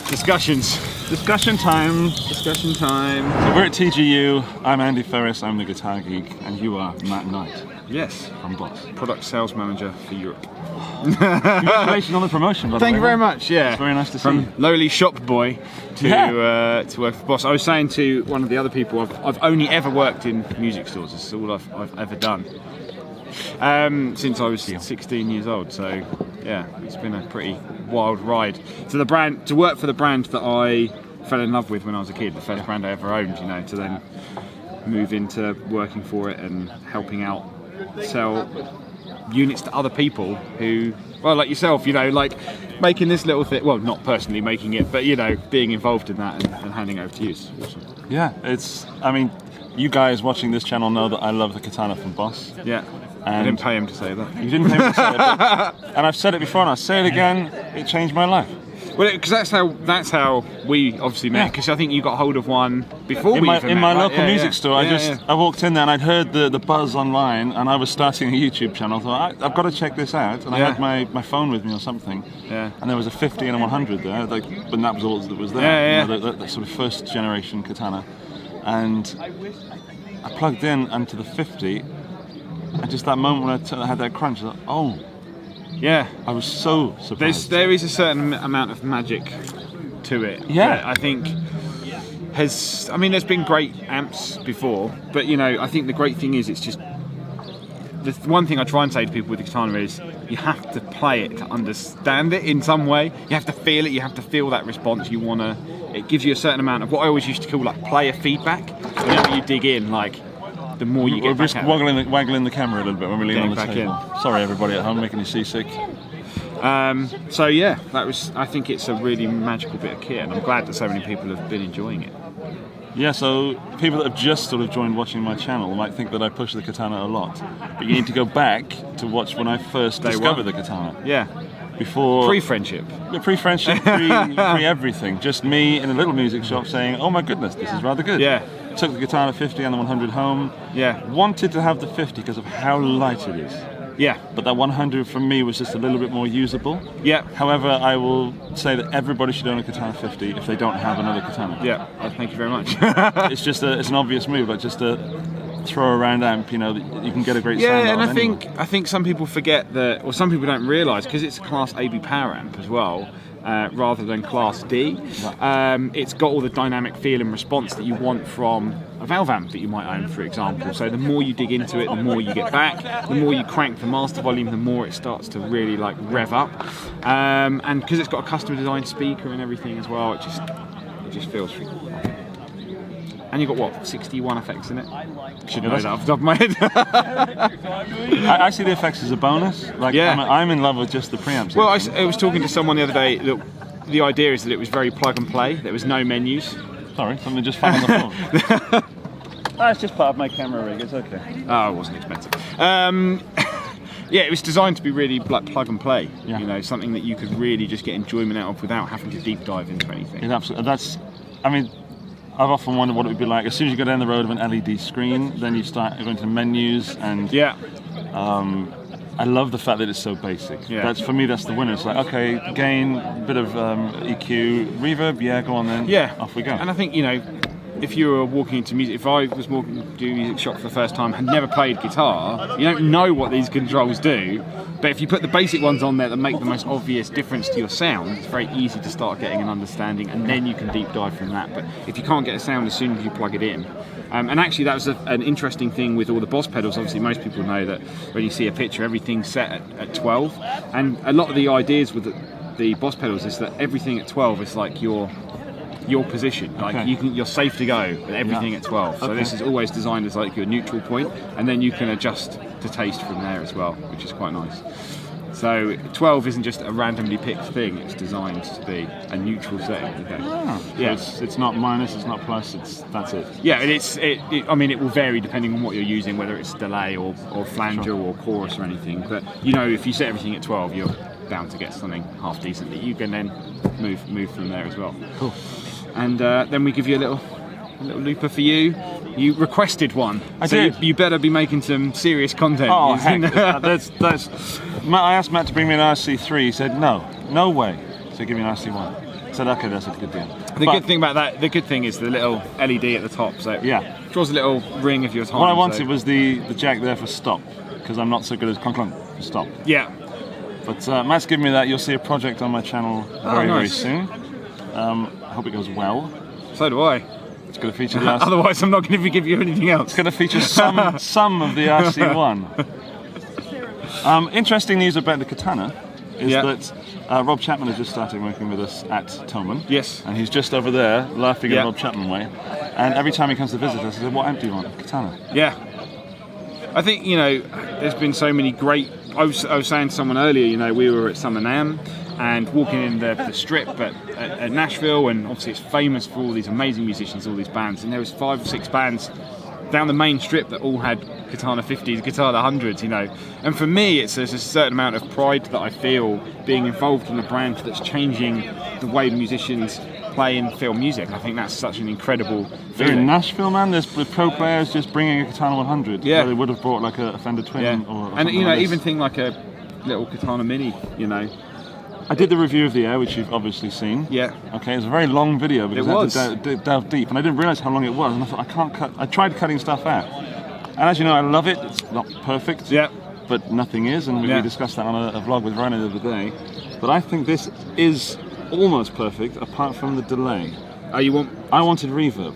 Discussion time. So we're at TGU. I'm Andy Ferris, I'm the Guitar Geek, and you are Matt Knight. Yes. From Boss. Product Sales Manager for Europe. Congratulations on the promotion, by the way. Thank you very much, yeah. It's very nice to see From you. lowly shop boy to work for Boss. I was saying to one of the other people, I've only ever worked in music stores. This is all I've ever done. Since I was 16 years old, so yeah, it's been a pretty wild ride. To work for the brand that I fell in love with when I was a kid, the first brand I ever owned, you know, to then move into working for it and helping out sell units to other people who, well, like yourself, you know, like making this little thing, well, not personally making it, but, you know, being involved in that and handing it over to you is awesome. Yeah, I mean, you guys watching this channel know that I love the Katana from Boss. Yeah. I didn't pay him to say that. You didn't pay him to say it, and I've said it before and I'll say it again, it changed my life. Well, because that's how we obviously met. Because I think you got hold of one before in my local music store. I walked in there and I'd heard the buzz online, and I was starting a YouTube channel. I thought I've got to check this out, and I had my phone with me or something. Yeah. And there was a 50 and a 100 there, like, and that was all that was there. Yeah. You know, the sort of first generation Katana, and I plugged in onto the 50, and just that moment when I had that crunch, I thought, oh. Yeah, I was so surprised. There is a certain amount of magic to it. Yeah, I think there's been great amps before, but you know, I think the great thing is it's just the one thing I try and say to people with the Katana is you have to play it to understand it in some way. You have to feel it. You have to feel that response. It gives you a certain amount of what I always used to call like player feedback. Whenever you dig in, like, the more you get back at it. Waggling the camera a little bit when we lean on the table. Sorry, everybody at home, making you seasick. So yeah, I think it's a really magical bit of kit, and I'm glad that so many people have been enjoying it. Yeah, so people that have just sort of joined watching my channel might think that I push the Katana a lot, but you need to go back to watch when I first discovered the Katana. Yeah. Before pre-friendship, pre-everything. Just me in a little music shop saying, "Oh my goodness, this is rather good." Yeah. Took the Katana 50 and the 100 home. Yeah. Wanted to have the 50 because of how light it is. Yeah. But that 100 for me was just a little bit more usable. Yeah. However, I will say that everybody should own a Katana 50 if they don't have another Katana. Yeah. Thank you very much. It's an obvious move, like just a throw around amp, you know, you can get a great sound out of. Yeah, and I think some people forget that, or some people don't realise, because it's a Class AB power amp as well, rather than Class D. It's got all the dynamic feel and response that you want from a valve amp that you might own, for example. So the more you dig into it, the more you get back. The more you crank the master volume, the more it starts to really like rev up. And because it's got a custom designed speaker and everything as well, it just feels. And you've got what, 61 effects in it? Should know that off the top of my head. I see the effects as a bonus. Like, yeah. I'm in love with just the preamps. Well, I was talking to someone the other day that the idea is that it was very plug and play. There was no menus. Sorry, something just fell on the floor. It's just part of my camera rig. It's okay. Oh, it wasn't expensive. Yeah, it was designed to be really like plug and play. Yeah. You know, something that you could really just get enjoyment out of without having to deep dive into anything. Yeah, absolutely. I've often wondered what it would be like as soon as you go down the road of an LED screen, then you start going to menus, and I love the fact that it's so basic. Yeah. For me, that's the winner. It's like, okay, gain, bit of EQ, reverb, yeah, go on then. Yeah, off we go. And I think, you know, if you were walking into music, if I was walking to a music shop for the first time, had never played guitar, you don't know what these controls do. But if you put the basic ones on there that make the most obvious difference to your sound, it's very easy to start getting an understanding, and then you can deep dive from that. But if you can't get a sound as soon as you plug it in, and actually that was an interesting thing with all the Boss pedals. Obviously most people know that when you see a picture, everything's set at 12, and a lot of the ideas with the Boss pedals is that everything at 12 is like your position, like you're safe to go with everything at 12. So this is always designed as like your neutral point, and then you can adjust to taste from there as well, which is quite nice. So 12 isn't just a randomly picked thing; it's designed to be a neutral setting. Okay. Yeah, it's not minus, it's not plus. That's it. Yeah, and I mean, it will vary depending on what you're using, whether it's delay or flanger or chorus or anything. But you know, if you set everything at 12, you're bound to get something half decent that you can then move from there as well. Cool. And then we give you a little looper for you. You requested one. I did. You better be making some serious content. Oh, heck. I asked Matt to bring me an RC3. He said, no way. So give me an RC1. I said, okay, that's a good deal. The good thing about that, the good thing is the little LED at the top. So yeah, draws a little ring of your time. What I wanted was the jack there for stop, because I'm not so good at clunk clunk for stop. Yeah. But Matt's given me that. You'll see a project on my channel very soon. I hope it goes well. So do I. It's going to feature the RC. Otherwise, I'm not going to give you anything else. It's going to feature some of the RC1. Interesting news about the Katana is that Rob Chapman has just started working with us at Thomann. Yes. And he's just over there laughing in Rob Chapman way. And every time he comes to visit us, he says, "What amp do you want?" Katana. Yeah. I think, you know, there's been so many great. I was saying to someone earlier, you know, we were at Summer NAMM and walking in the strip at Nashville, and obviously it's famous for all these amazing musicians, all these bands, and there was 5 or 6 bands down the main strip that all had Katana 50s, Katana 100s, you know. And for me, there's a certain amount of pride that I feel being involved in a brand that's changing the way the musicians play and feel music. I think that's such an incredible feeling. In Nashville, man, there's pro players just bringing a Katana 100. Yeah. Where they would have brought like a Fender Twin or and you know, like even thing like a little Katana Mini, you know. I did the review of the Air, which you've obviously seen. Yeah. Okay, it was a very long video because it was. I had to delve deep, and I didn't realise how long it was, and I thought, I can't cut. I tried cutting stuff out, and as you know, I love it. It's not perfect. Yeah. But nothing is, and we discussed that on a vlog with Ryan the other day. But I think this is almost perfect, apart from the delay. Oh, I wanted reverb.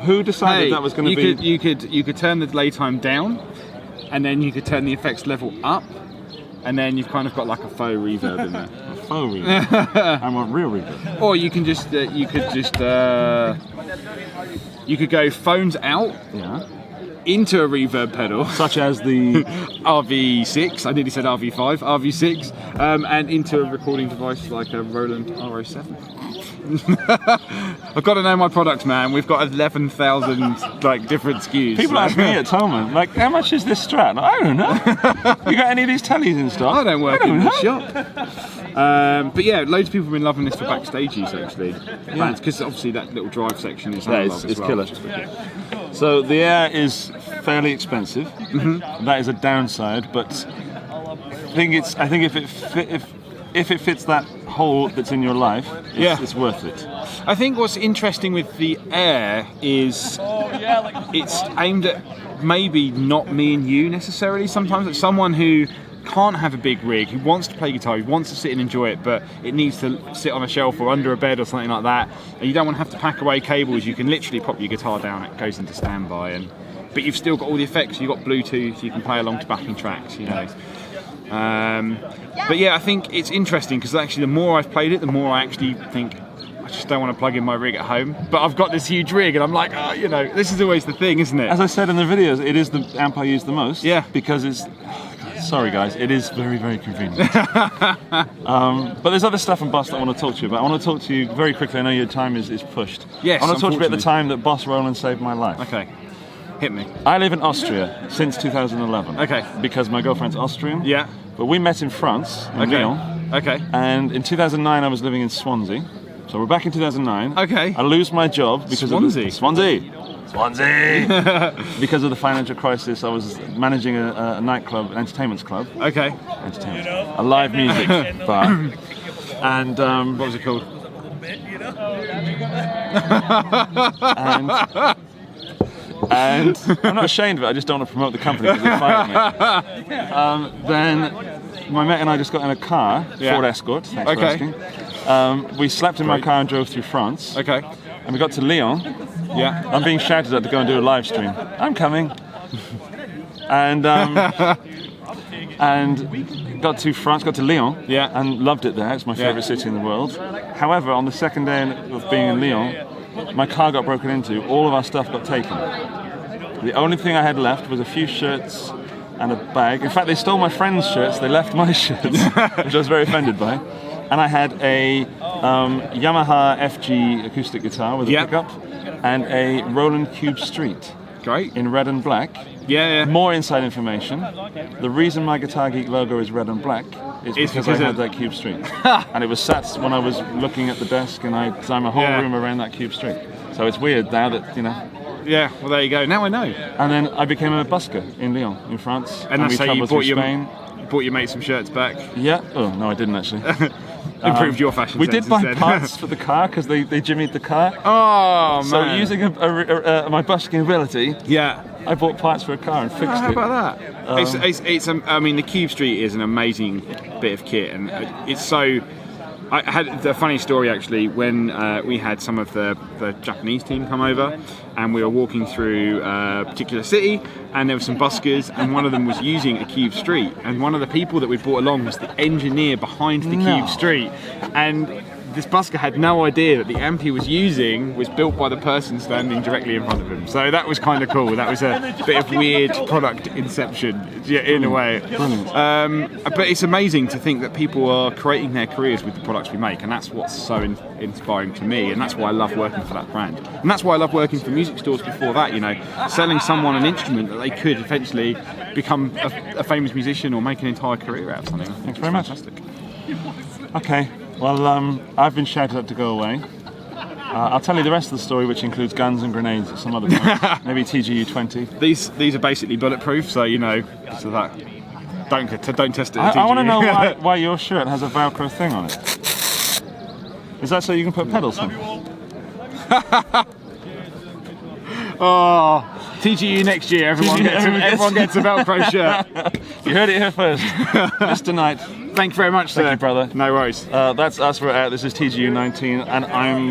Who decided that was going to be? You could turn the delay time down, and then you could turn the effects level up, and then you've kind of got like a faux reverb in there. A faux reverb. I want real reverb. Or you can just you could go phones out. Yeah. Into a reverb pedal, such as the RV6. I nearly said RV5, RV6, and into a recording device like a Roland RO7. I've got to know my product, man. We've got 11,000 like different SKUs. People ask me at Thomann, like, how much is this Strat? I don't know. You got any of these tellies in stock? I don't work in the shop. But yeah, loads of people have been loving this for backstages actually. Yeah. Because obviously that little drive section is it's killer. So the Air is fairly expensive. Mm-hmm. That is a downside, but I think if it fits that hole that's in your life, it's worth it. I think what's interesting with the Air is it's aimed at maybe not me and you necessarily. Sometimes it's someone who can't have a big rig, who wants to play guitar, who wants to sit and enjoy it, but it needs to sit on a shelf or under a bed or something like that, and you don't want to have to pack away cables. You can literally pop your guitar down, it goes into standby, but you've still got all the effects. You've got Bluetooth, you can play along to backing tracks, you know. But yeah, I think it's interesting because actually the more I've played it, the more I actually think I just don't want to plug in my rig at home. But I've got this huge rig and I'm like, oh, you know, this is always the thing, isn't it? As I said in the videos, it is the amp I use the most. Yeah. Because it's... Sorry guys, it is very, very convenient. But there's other stuff from Boss that I want to talk to you about. I want to talk to you very quickly. I know your time is pushed. Yes, I want to talk to you about the time that Boss Roland saved my life. Okay. Hit me. I live in Austria since 2011. Okay. Because my girlfriend's Austrian. Yeah. But we met in France, in Lyon. Okay. And in 2009 I was living in Swansea. So we're back in 2009. Okay. I lose my job because Swansea. of Swansea. Because of the financial crisis, I was managing a nightclub, an entertainment club. Okay. Entertainment. A live music bar. And what was it called? and I'm not ashamed of it. I just don't want to promote the company because they fired me. Then my mate and I just got in a car, Ford Escort. Thanks for asking. We slept in my car and drove through France. Okay. And we got to Lyon. Yeah. I'm being shouted at to go and do a live stream. I'm coming. And got to France, got to Lyon. Yeah. And loved it there. It's my favourite city in the world. However, on the second day of being in Lyon, my car got broken into. All of our stuff got taken. The only thing I had left was a few shirts and a bag. In fact, they stole my friend's shirts. They left my shirts, which I was very offended by. And I had a Yamaha FG acoustic guitar with a pickup and a Roland Cube Street. Great. In red and black. Yeah. More inside information. The reason my TheGuitarGeek logo is red and black is because I had that Cube Street. And it was sat when I was looking at the desk and I designed my whole room around that Cube Street. So it's weird now that, you know. Yeah, well there you go. Now I know. And then I became a busker in Lyon, in France. And that's we how you bought bought your mate some shirts back? Yeah. Oh, no, I didn't actually. Improved your fashion We sense did buy instead. parts for the car because they jimmied the car. Oh, So man. using my busking ability, Yeah. I bought parts for a car and fixed How it. about that? I mean, the Cube Street is an amazing bit of kit, and it's so. I had a funny story actually when we had some of the Japanese team come over, and we were walking through a particular city, and there were some buskers, and one of them was using a Cube Street, and one of the people that we brought along was the engineer behind the Cube Street, and this busker had no idea that the amp he was using was built by the person standing directly in front of him. So that was kind of cool. That was a bit of weird product inception, in a way. But it's amazing to think that people are creating their careers with the products we make, and that's what's so inspiring to me, and that's why I love working for that brand. And that's why I love working for music stores before that, you know, selling someone an instrument that they could eventually become a famous musician or make an entire career out of something. Thanks very much. Fantastic. Okay, well, I've been shouted at to go away. I'll tell you the rest of the story, which includes guns and grenades at some other point. Maybe TGU 20. These are basically bulletproof, so you know, so that don't test it. I want to know why your shirt has a Velcro thing on it. Is that so you can put pedals on? Oh, TGU next year, everyone gets a Velcro shirt. You heard it here first. Mr. Knight. Thank you very much, sir. Thank you, brother. No worries. That's us. We're out. This is TGU 19, and I'm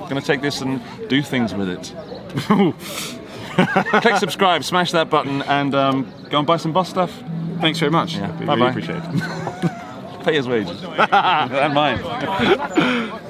going to take this and do things with it. Click subscribe, smash that button, and go and buy some Boss stuff. Thanks very much. Yeah. Really Bye-bye. appreciate it. Pay his wages. And mine.